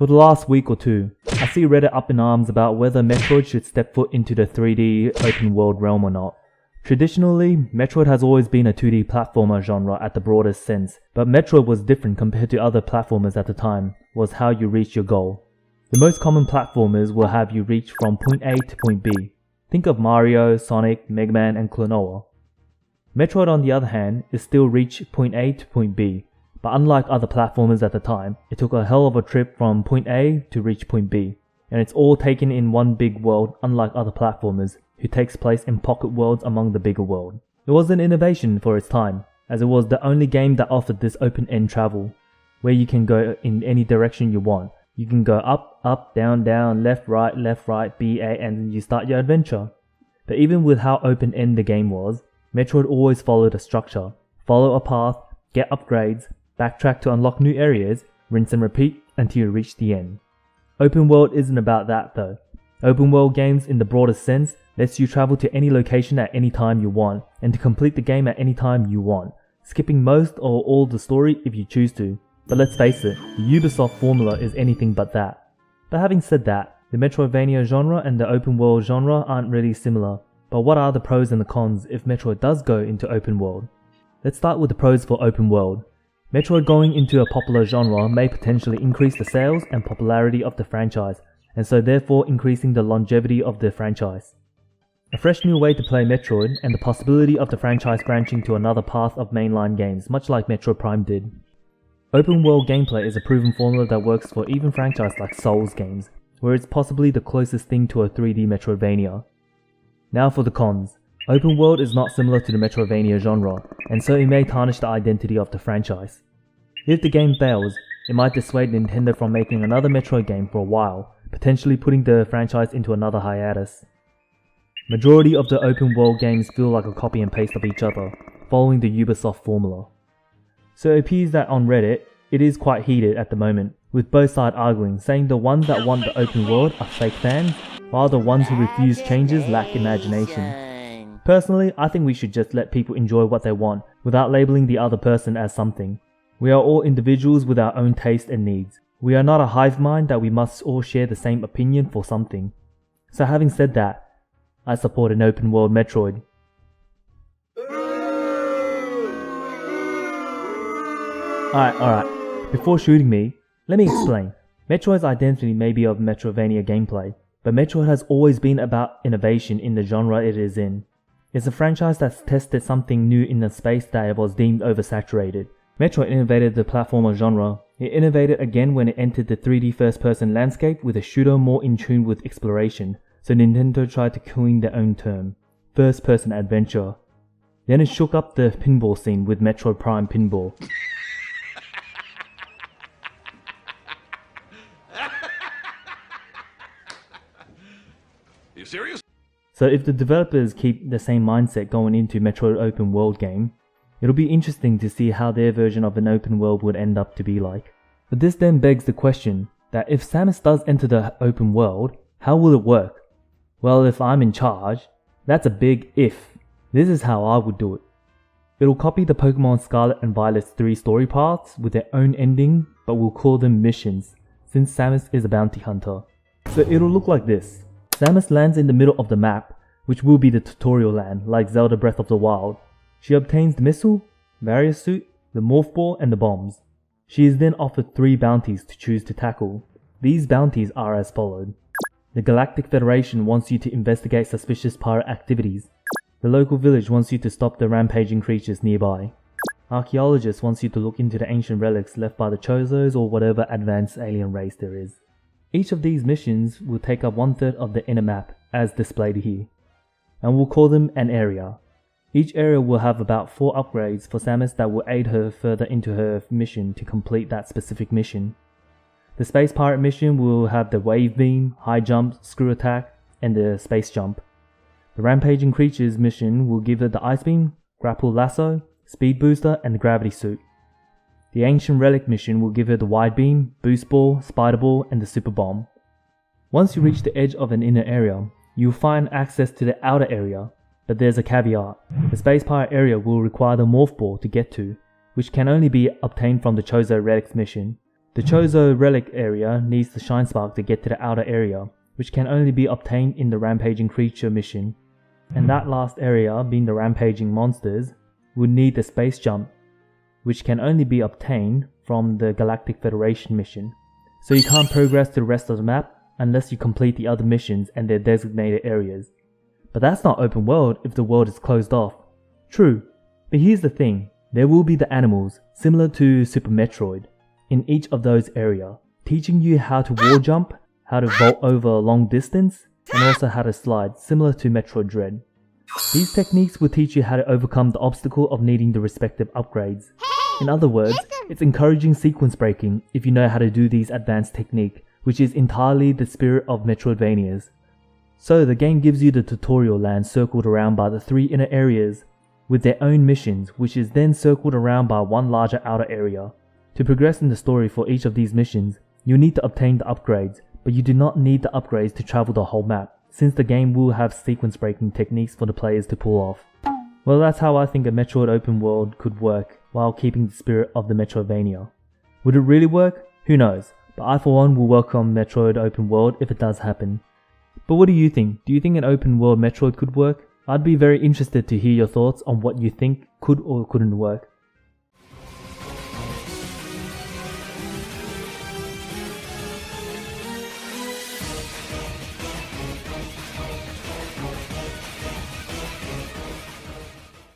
For the last week or two, I see Reddit up in arms about whether Metroid should step foot into the 3D open world realm or not. Traditionally, Metroid has always been a 2D platformer genre at the broadest sense, but Metroid was different compared to other platformers at the time, was how you reach your goal. The most common platformers will have you reach from point A to point B. Think of Mario, Sonic, Mega Man and Klonoa. Metroid on the other hand is still reach point A to point B, but unlike other platformers at the time, it took a hell of a trip from point A to reach point B, and it's all taken in one big world unlike other platformers, who takes place in pocket worlds among the bigger world. It was an innovation for its time, as it was the only game that offered this open-end travel, where you can go in any direction you want. You can go up, up, down, down, left, right, B, A, and you start your adventure. But even with how open-end the game was, Metroid always followed a structure. Follow a path, get upgrades, backtrack to unlock new areas, rinse and repeat until you reach the end. Open world isn't about that though. Open world games in the broadest sense lets you travel to any location at any time you want, and to complete the game at any time you want, skipping most or all the story if you choose to. But let's face it, the Ubisoft formula is anything but that. But having said that, the Metroidvania genre and the open world genre aren't really similar. But what are the pros and the cons if Metroid does go into open world? Let's start with the pros for open world. Metroid going into a popular genre may potentially increase the sales and popularity of the franchise, and so therefore increasing the longevity of the franchise. A fresh new way to play Metroid, and the possibility of the franchise branching to another path of mainline games, much like Metroid Prime did. Open world gameplay is a proven formula that works for even franchises like Souls games, where it's possibly the closest thing to a 3D Metroidvania. Now for the cons. Open world is not similar to the Metroidvania genre, and so it may tarnish the identity of the franchise. If the game fails, it might dissuade Nintendo from making another Metroid game for a while, potentially putting the franchise into another hiatus. Majority of the open world games feel like a copy and paste of each other, following the Ubisoft formula. So it appears that on Reddit, it is quite heated at the moment, with both sides arguing, saying the ones that want the open world are fake fans, while the ones who refuse changes lack imagination. Personally, I think we should just let people enjoy what they want, without labeling the other person as something. We are all individuals with our own taste and needs. We are not a hive mind that we must all share the same opinion for something. So having said that, I support an open world Metroid. Alright, before shooting me, let me explain. Metroid's identity may be of Metroidvania gameplay, but Metroid has always been about innovation in the genre it is in. It's a franchise that's tested something new in a space that was deemed oversaturated. Metroid innovated the platformer genre. It innovated again when it entered the 3D first-person landscape with a shooter more in tune with exploration, so Nintendo tried to coin their own term, first-person adventure. Then it shook up the pinball scene with Metroid Prime Pinball. You serious? So if the developers keep the same mindset going into Metroid open world game, it'll be interesting to see how their version of an open world would end up to be like. But this then begs the question that if Samus does enter the open world, how will it work? Well, if I'm in charge, that's a big if. This is how I would do it. It'll copy the Pokemon Scarlet and Violet's 3 story paths with their own ending, but we'll call them missions, since Samus is a bounty hunter. So it'll look like this. Samus lands in the middle of the map, which will be the tutorial land, like Zelda Breath of the Wild. She obtains the missile, Various Suit, the Morph Ball, and the bombs. She is then offered 3 bounties to choose to tackle. These bounties are as followed. The Galactic Federation wants you to investigate suspicious pirate activities. The local village wants you to stop the rampaging creatures nearby. Archaeologist wants you to look into the ancient relics left by the Chozos or whatever advanced alien race there is. Each of these missions will take up 1/3 of the inner map, as displayed here, and we'll call them an area. Each area will have about 4 upgrades for Samus that will aid her further into her mission to complete that specific mission. The Space Pirate mission will have the Wave Beam, High Jump, Screw Attack, and the Space Jump. The Rampaging Creatures mission will give her the Ice Beam, Grapple Lasso, Speed Booster, and the Gravity Suit. The Ancient Relic mission will give her the Wide Beam, Boost Ball, Spider Ball, and the Super Bomb. Once you reach the edge of an inner area, you'll find access to the outer area, but there's a caveat. The Space Pirate area will require the Morph Ball to get to, which can only be obtained from the Chozo Relics mission. The Chozo relic area needs the Shine Spark to get to the outer area, which can only be obtained in the Rampaging Creature mission. And that last area, being the Rampaging Monsters, would need the Space Jump, which can only be obtained from the Galactic Federation mission. So you can't progress to the rest of the map unless you complete the other missions and their designated areas. But that's not open world if the world is closed off. True, but here's the thing, there will be the animals, similar to Super Metroid, in each of those areas, teaching you how to wall jump, how to vault over a long distance, and also how to slide, similar to Metroid Dread. These techniques will teach you how to overcome the obstacle of needing the respective upgrades. In other words, it's encouraging sequence breaking if you know how to do these advanced techniques, which is entirely the spirit of Metroidvanias. So the game gives you the tutorial land circled around by the 3 inner areas, with their own missions, which is then circled around by one larger outer area. To progress in the story for each of these missions, you need to obtain the upgrades, but you do not need the upgrades to travel the whole map, since the game will have sequence breaking techniques for the players to pull off. Well, that's how I think a Metroid open world could work, while keeping the spirit of the Metroidvania. Would it really work? Who knows, but I for one will welcome Metroid open world if it does happen. But what do you think? Do you think an open world Metroid could work? I'd be very interested to hear your thoughts on what you think could or couldn't work.